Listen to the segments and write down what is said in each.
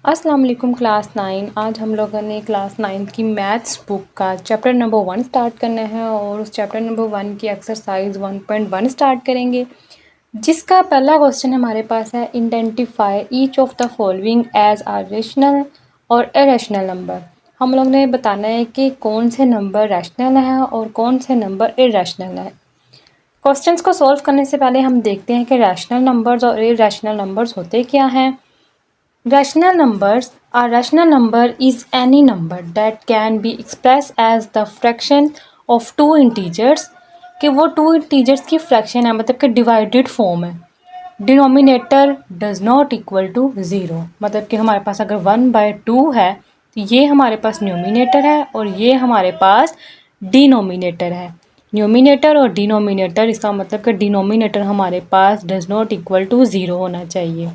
अस्सलाम वालेकुम क्लास 9। आज हम लोगों ने क्लास 9 की मैथ्स बुक का चैप्टर नंबर 1 स्टार्ट करना है और उस चैप्टर नंबर 1 की एक्सरसाइज 1.1 स्टार्ट करेंगे, जिसका पहला क्वेश्चन हमारे पास है identify each of the following as a rational और इरेशनल नंबर। हम लोग ने बताना है कि कौन से नंबर रैशनल है और कौन से नंबर इरेशनल है। क्वेश्चंस को सॉल्व करने से पहले हम देखते हैं कि रैशनल नंबर्स और इरेशनल नंबर्स होते क्या हैं। Rational numbers. A rational number is any number that can be expressed as the fraction of two integers कि वो टू इंटीजर्स की फ्रैक्शन है, मतलब कि डिवाइडेड फॉर्म है। Denominator does not equal to zero, मतलब कि हमारे पास अगर 1/2 है तो ये हमारे पास न्यूमिनेटर है और ये हमारे पास डिनोमिनेटर है। न्यूमिनेटर और डिनोमिनेटर, इसका मतलब कि डिनोमिनेटर हमारे पास does not equal to zero होना चाहिए।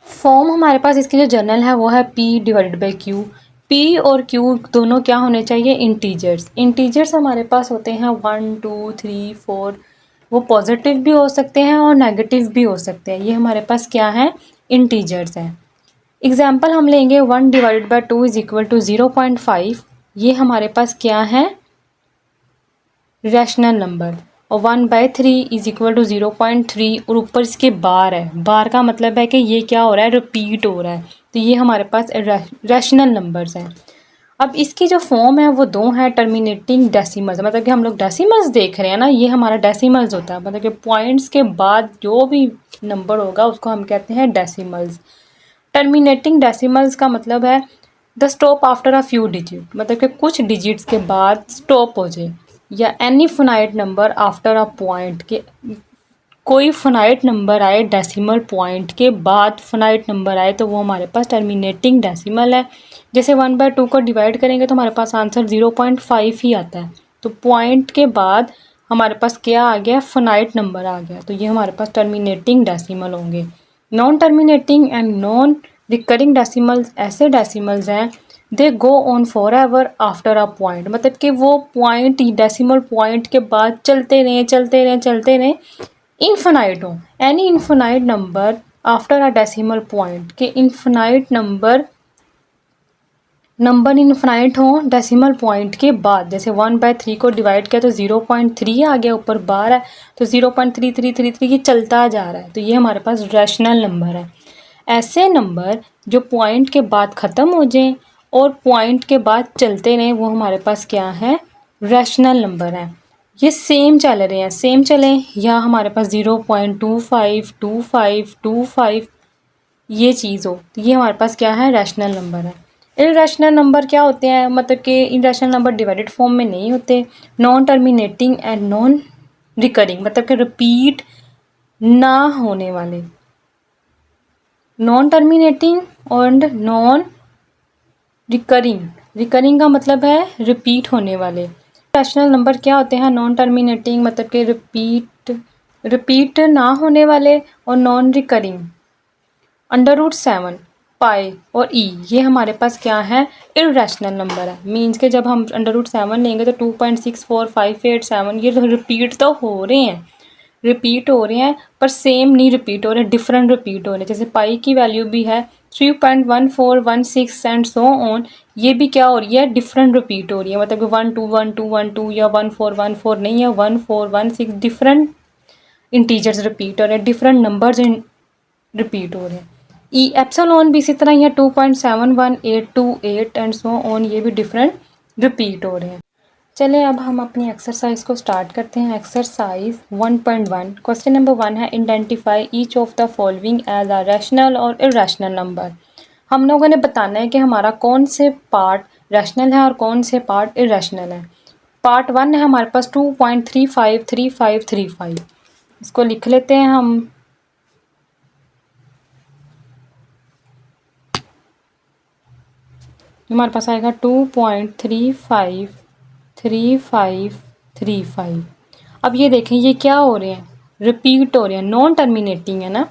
फॉर्म हमारे पास इसकी जो जर्नल है वो है P/Q। P और Q दोनों क्या होने चाहिए, इंटीजर्स। इंटीजर्स हमारे पास होते हैं 1 2 3 4। वो पॉजिटिव भी हो सकते हैं और नेगेटिव भी हो सकते हैं। ये हमारे पास क्या है, इंटीजर्स हैं। एग्जाम्पल हम लेंगे 1/2 इज इक्वल टू 0.5। ये हमारे पास क्या है, रैशनल नंबर। और 1/3 इज इक्वल टू 0.3 और ऊपर इसके बार है। बार का मतलब है कि ये क्या हो रहा है, रिपीट हो रहा है। तो ये हमारे पास रैशनल नंबर्स हैं। अब इसकी जो फॉर्म है वो दो है, टर्मिनेटिंग डेसिमल्स, मतलब कि हम लोग डेसिमल्स देख रहे हैं ना, ये हमारा डेसिमल्स होता है, मतलब कि पॉइंट्स के बाद जो भी नंबर होगा उसको हम कहते हैं डेसिमल्स। टर्मिनेटिंग डेसिमल्स का मतलब है the stop after a few digit, मतलब कि कुछ डिजिट्स के बाद स्टॉप हो जाए। या any finite number after a point, के कोई फिनाइट नंबर आए डेसिमल पॉइंट के बाद, फिनाइट नंबर आए तो वो हमारे पास टर्मिनेटिंग डेसिमल है। जैसे 1/2 को डिवाइड करेंगे तो हमारे पास आंसर 0.5 ही आता है। तो पॉइंट के बाद हमारे पास क्या आ गया, फिनाइट नंबर आ गया, तो ये हमारे पास टर्मिनेटिंग डेसिमल होंगे। Non terminating and non recurring decimals ऐसे डेसिमल्स हैं they go on forever after a point, मतलब कि वो पॉइंट, डेसिमल पॉइंट के बाद चलते रहें चलते रहें चलते रहें, इनफिनाइट हो। Any infinite number after a decimal point, के इनफिनाइट नंबर इनफिनाइट हो डेसिमल पॉइंट के बाद। जैसे 1/3 को डिवाइड किया तो 0.3 आ गया, ऊपर बार है तो 0.3333 ये चलता जा रहा है, तो ये हमारे पास रैशनल नंबर है। ऐसे नंबर जो पॉइंट के बाद ख़त्म हो जाएं और पॉइंट के बाद चलते रहें, वो हमारे पास क्या है, रैशनल नंबर है। ये सेम चल रहे हैं, सेम चलें, या हमारे पास 0.25 25 25 ये चीज़ हो, तो ये हमारे पास क्या है, रैशनल नंबर है। इरैशनल नंबर क्या होते हैं, मतलब कि इरैशनल नंबर डिवाइडेड फॉर्म में नहीं होते। Non terminating and non recurring, मतलब कि रिपीट ना होने वाले। Non terminating and non recurring, recurring का मतलब है रिपीट होने वाले। रैशनल नंबर क्या होते हैं, नॉन टर्मिनेटिंग मतलब कि रिपीट ना होने वाले, और नॉन रिकरिंग √7 पाई और ई, ये हमारे पास क्या है, इरैशनल नंबर है। मीन्स के जब हम √7 लेंगे तो 2.64587, ये तो रिपीट तो हो रहे हैं, रिपीट हो रहे हैं, पर सेम नहीं रिपीट हो रहे, डिफरेंट रिपीट हो रहे हैं। जैसे पाई की वैल्यू भी है 3.1416 एंड सो ऑन, ये भी क्या हो रही है, डिफरेंट रिपीट हो रही है, मतलब कि 121212 या 1414 नहीं है, 1416, डिफरेंट इंटीजर्स रिपीट हो रहे हैं, डिफरेंट नंबर्स रिपीट हो रहे हैं। ई एप्सिलॉन भी इसी तरह ही है 2.71828 एंड सो ऑन, ये भी डिफरेंट रिपीट हो रहे हैं। चलें अब हम अपनी एक्सरसाइज को स्टार्ट करते हैं। एक्सरसाइज 1.1 क्वेश्चन नंबर 1 है identify each of the following as a rational और इरैशनल नंबर। हम लोगों ने बताना है कि हमारा कौन से पार्ट रैशनल है और कौन से पार्ट इरैशनल है। पार्ट 1 है हमारे पास 2.353535, इसको लिख लेते हैं हम। हमारे पास आएगा 2.353535। अब ये देखें ये क्या हो रहे हैं, रिपीट हो रहे हैं, नॉन टर्मिनेटिंग है ना,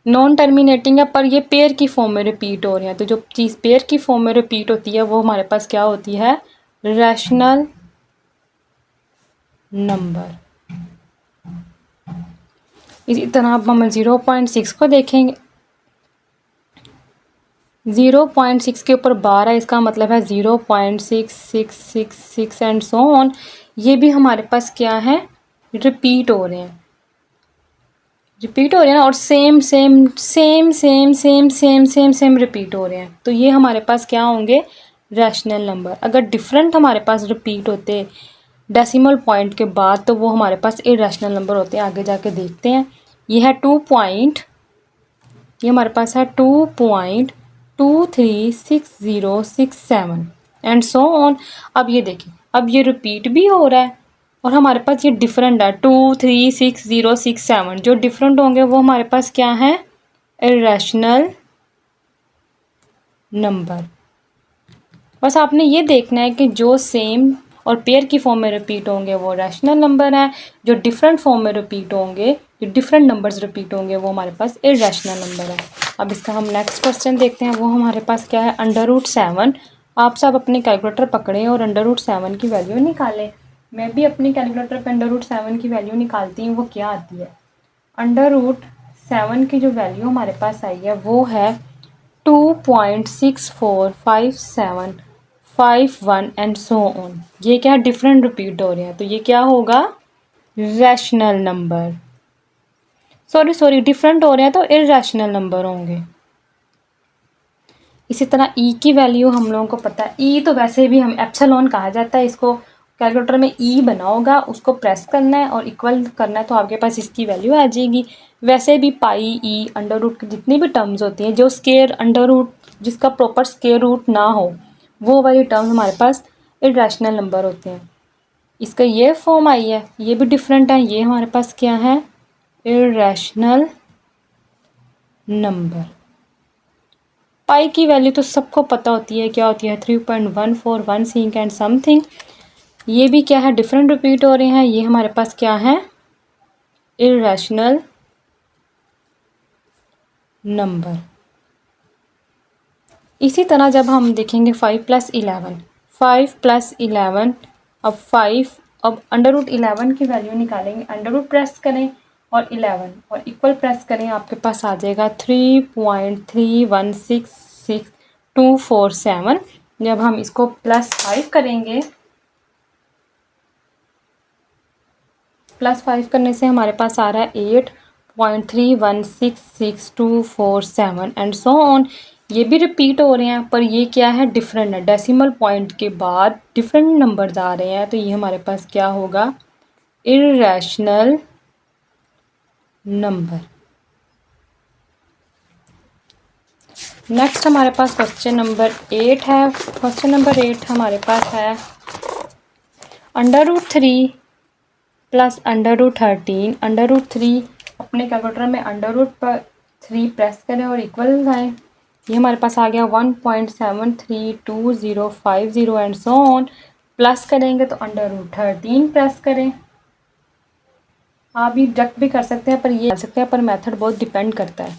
नॉन टर्मिनेटिंग है, पर ये पेयर की फॉर्म में रिपीट हो रहे हैं। तो जो चीज़ पेयर की फॉर्म में रिपीट होती है वो हमारे पास क्या होती है, रैशनल नंबर। इसी तरह अब हम 0.6 को देखेंगे। 0.6 के ऊपर बार है, इसका मतलब है 0.6666 एंड सो ऑन। ये भी हमारे पास क्या है, रिपीट हो रहे हैं, रिपीट हो रहे हैं ना, और same same same same same same same same repeat हो रहे हैं, तो ये हमारे पास क्या होंगे, रैशनल नंबर। अगर डिफरेंट हमारे पास रिपीट होते डेसिमल पॉइंट के बाद तो वो हमारे पास इरैशनल नंबर होते हैं। आगे जाके देखते हैं। ये है 2 ये हमारे पास है 2.236067 एंड सो ऑन। अब ये देखिए, अब ये रिपीट भी हो रहा है और हमारे पास ये डिफरेंट है 23606 7। जो डिफरेंट होंगे वो हमारे पास क्या है, इरैशनल नंबर। बस आपने ये देखना है कि जो सेम और पेयर की फॉर्म में रिपीट होंगे वो रैशनल नंबर है, जो डिफरेंट फॉर्म में रिपीट होंगे, जो डिफरेंट नंबर्स रिपीट होंगे वो हमारे पास इरैशनल नंबर है। अब इसका हम नेक्स्ट क्वेश्चन देखते हैं। वो हमारे पास क्या है, √7। आप सब अपने कैलकुलेटर पकड़ें और √7 की वैल्यू निकालें। मैं भी अपनी कैलकुलेटर पर √7 की वैल्यू निकालती हूँ। वो क्या आती है, √7 की जो वैल्यू हमारे पास आई है वो है 2.645751 एंड सो ऑन। ये क्या डिफरेंट रिपीट हो रहे हैं, तो ये क्या होगा, रैशनल नंबर। सॉरी डिफरेंट हो रहे हैं तो इरैशनल नंबर होंगे। इसी तरह ई की वैल्यू हम लोगों को पता है। ई तो वैसे भी हम एप्सिलॉन कहा जाता है इसको। कैलकुलेटर में ई बना होगा, उसको प्रेस करना है और इक्वल करना है तो आपके पास इसकी वैल्यू आ जाएगी। वैसे भी पाई, ई, अंडर रूट की जितनी भी टर्म्स होती हैं, जो स्केयर अंडर रूट जिसका प्रॉपर स्केयर रूट ना हो, वो वाली टर्म्स हमारे पास इरैशनल नंबर होते हैं। इसका ये फॉर्म आई है, ये भी डिफरेंट है। ये हमारे पास क्या है, इरैशनल नंबर। पाई की वैल्यू तो सबको पता होती है, क्या होती है, 3.141 सिंक एंड समथिंग। ये भी क्या है, डिफरेंट रिपीट हो रहे हैं। ये हमारे पास क्या है, इरैशनल नंबर। इसी तरह जब हम देखेंगे 5+11, 5+11, अब √11 की वैल्यू निकालेंगे। अंडर रूट प्रेस करें और 11 और इक्वल प्रेस करें, आपके पास आ जाएगा 3.31666247। जब हम इसको +5 करेंगे, +5 करने से हमारे पास आ रहा है 8.31666247 एंड सो ऑन। ये भी रिपीट हो रहे हैं पर ये क्या है, डिफरेंट है। डेसिमल पॉइंट के बाद डिफरेंट नंबर्स आ रहे हैं, तो ये हमारे पास क्या होगा, इरैशनल नंबर। नेक्स्ट हमारे पास क्वेश्चन नंबर 8 है। क्वेश्चन नंबर 8 हमारे पास है √3 प्लस √13। √3 अपने कैलकुलेटर में √3 प्रेस करें और इक्वल लगाएं। ये हमारे पास आ गया 1.732050 एंड सो ऑन। प्लस करेंगे तो √13 प्रेस करें। आप भी डिडक्ट भी कर सकते हैं, पर ये कर सकते हैं, पर मेथड बहुत डिपेंड करता है।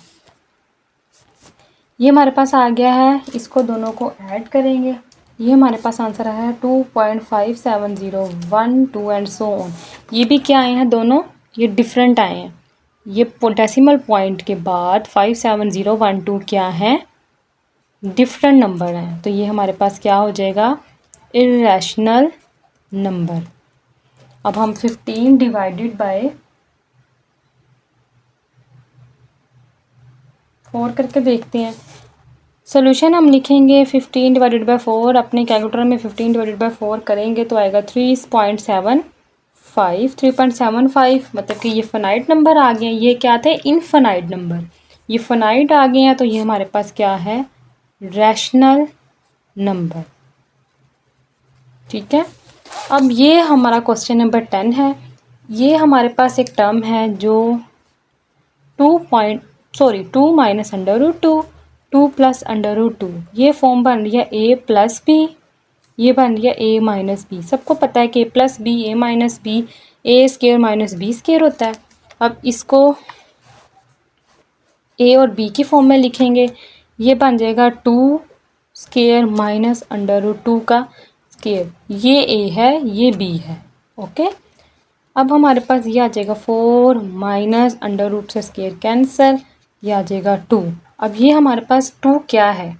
ये हमारे पास आ गया है, इसको दोनों को ऐड करेंगे। ये हमारे पास आंसर आया है 2.57012 एंड सो ऑन। ये भी क्या आए हैं, दोनों ये डिफरेंट आए हैं। ये डेसिमल पॉइंट के बाद 57012 क्या है, डिफरेंट नंबर हैं, तो ये हमारे पास क्या हो जाएगा, इरैशनल नंबर। अब हम 15 डिवाइडेड बाय 4 करके देखते हैं। सोल्यूशन हम लिखेंगे 15 डिवाइडेड बाय 4। अपने कैलकुलेटर में 15 डिवाइडेड बाय 4 करेंगे तो आएगा 3.75 मतलब कि ये फाइनाइट नंबर आ गए हैं। ये क्या थे, इनफाइनाइट नंबर। ये फाइनाइट आ गए हैं, तो ये हमारे पास क्या है, रैशनल नंबर। ठीक है। अब ये हमारा क्वेश्चन नंबर 10 है। ये हमारे पास एक टर्म है जो 2 माइनस √2, 2 प्लस √2, ये फॉर्म बन रही है a प्लस बी, ये बन रही है a माइनस बी। सबको पता है कि a plus B, a minus B, a square minus B square होता है। अब इसको a और b की फॉर्म में लिखेंगे। ये बन जाएगा 2 स्केयर माइनस √2 का स्केयर। ये a है, ये b है। ओके। अब हमारे पास ये आ जाएगा 4 माइनस √2 से स्केयर कैंसिल, ये आ जाएगा 2। अब ये हमारे पास 2 क्या है,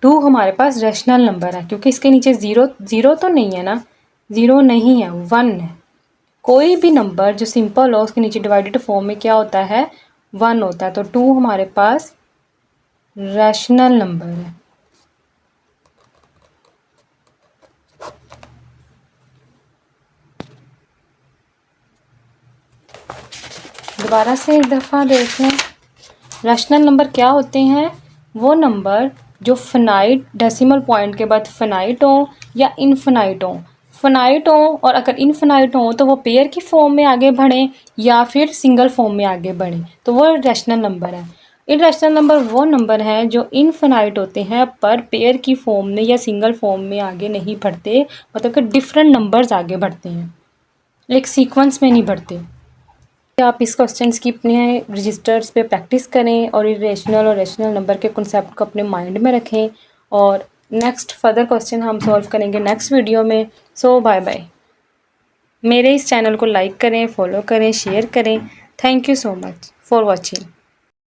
2 हमारे पास रैशनल नंबर है क्योंकि इसके नीचे ज़ीरो तो नहीं है ना, ज़ीरो नहीं है, 1 है। कोई भी नंबर जो सिंपल हो उसके नीचे डिवाइडेड फॉर्म में क्या होता है, 1 होता है। तो 2 हमारे पास रैशनल नंबर है। दोबारा से एक दफ़ा देखें, रैशनल नंबर क्या होते हैं, वो नंबर जो फिनाइट डेसिमल पॉइंट के बाद फिनाइट हो या इनफिनाइट हो। फिनाइट हो और अगर इनफिनाइट हो तो वो पेयर की फॉर्म में आगे बढ़ें या फिर सिंगल फॉर्म में आगे बढ़ें, तो वो रैशनल नंबर है। इरैशनल नंबर वो नंबर हैं जो इनफिनाइट होते हैं पर पेयर की फॉर्म में या सिंगल फॉर्म में आगे नहीं बढ़ते, मतलब कि डिफरेंट नंबर्स आगे बढ़ते हैं, एक सीक्वेंस में नहीं बढ़ते। आप इस क्वेश्चंस की अपने रजिस्टर्स पे प्रैक्टिस करें और इरेशनल और रैशनल नंबर के कॉन्सेप्ट को अपने माइंड में रखें और नेक्स्ट फर्दर क्वेश्चन हम सॉल्व करेंगे नेक्स्ट वीडियो में। सो बाय बाय। मेरे इस चैनल को लाइक करें, फॉलो करें, शेयर करें। Thank you so much for watching.